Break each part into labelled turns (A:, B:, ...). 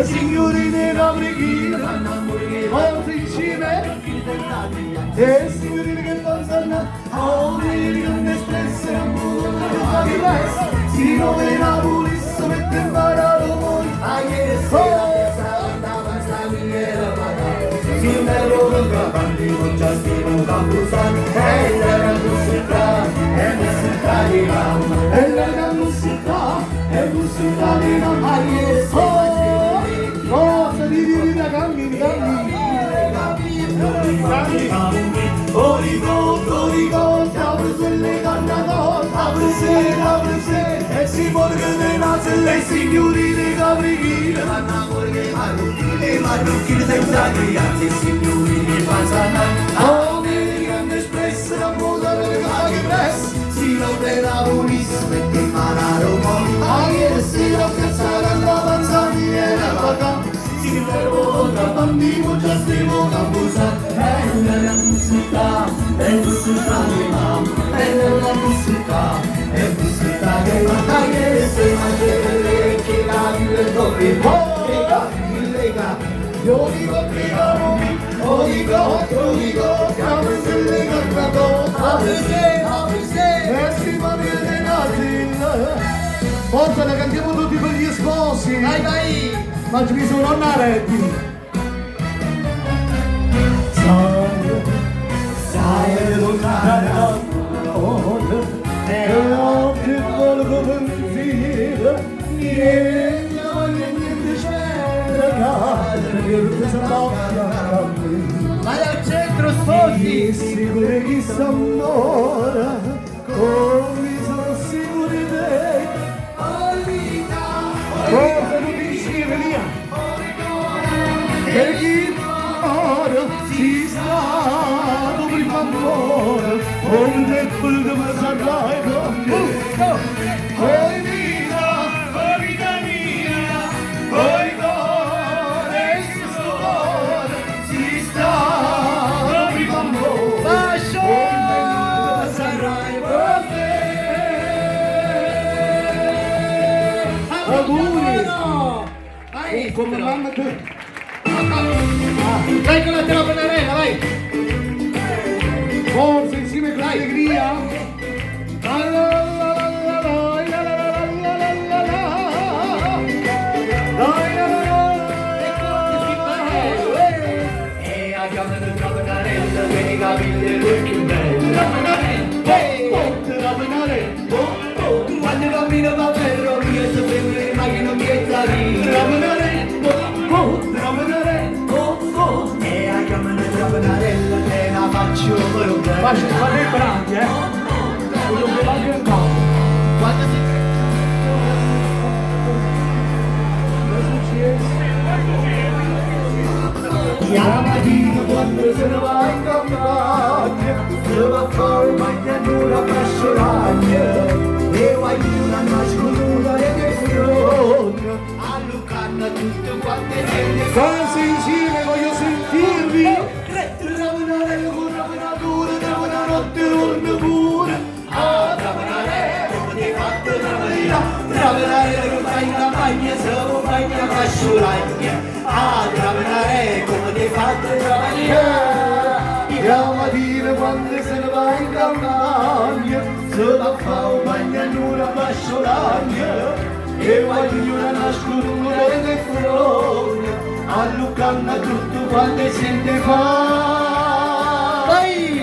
A: le signorine da preghiera, forza insieme, e signorine che danzano, oh, che ne espresse, si muove la pulizia, mette in parato poi, si merlo con capanti, con ciascuno campusano, e la musica, e musica di mamma, e la musica, e musica di mamma, forza di vita, cammini, Origo, apre quelle cannato, apre e si muove le nasse, le signorine caprichine, marrucchine senza grigliazzi, signorine passano, American Express, la moda delle caghe press, si rompe la polizia, mette in mano a Roma, si la piazzata, la panzani e la vacanza, si fermo con la bambino, già stiamo campusando, la musica, è musica di mamma, è la musica, è musica che va a che se mangiare che la vive dove lega, io dico prima dico, chiamo se le cantato, apri e si va bene Nazil, forza la cantiamo tutti per gli sposi, vai, ma ci sono onnaretti. Sai lontano e oggi volgo pensare niente c'era che sarà vai al centro sposi sicuro chi s'amora come sono sicuri te cosa tu dici via e chi ora si sta prima amore onde quello mi sarà con me oi vita mia oi cuore si sta prima amore lascio sarai con me auguri come mamma tu vai con la telefonarella, vai! Forza insieme con allegria! E abbiamo il telefonarella, vedi capire lui più bello! Quando cammino va ferrovia, sapevo le macchine che salire! E a chiamare la banarella te la faccio per un bel faccio fare i brandi quello che va in campo quando si la mattina quando se ne va in campagna se va a fare magnanura presso l'agna e vai in una nasconuta e che frogna a Lucanna tutto quante se quasi insieme voglio sentirvi travanare con ravanatura travana notte orme pure a travanare come ti fatto travanare che vai in campagna se lo vai a fasciolagna a travanare come ti fatto travanare la mattina quando se ne va in campagna se la fa un bagnanura fasciolagna e voglio una nascondura e frogna a Lucanna tutto quando sente fa vai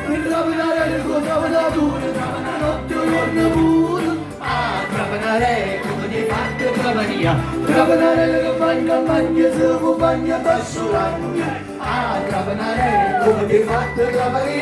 A: per travanare il tuo travanatore travana notte giorno pure a travanare come ti fatto travania travanare le campagna se lo bagna basso l'anno a travanare come ti fatto travania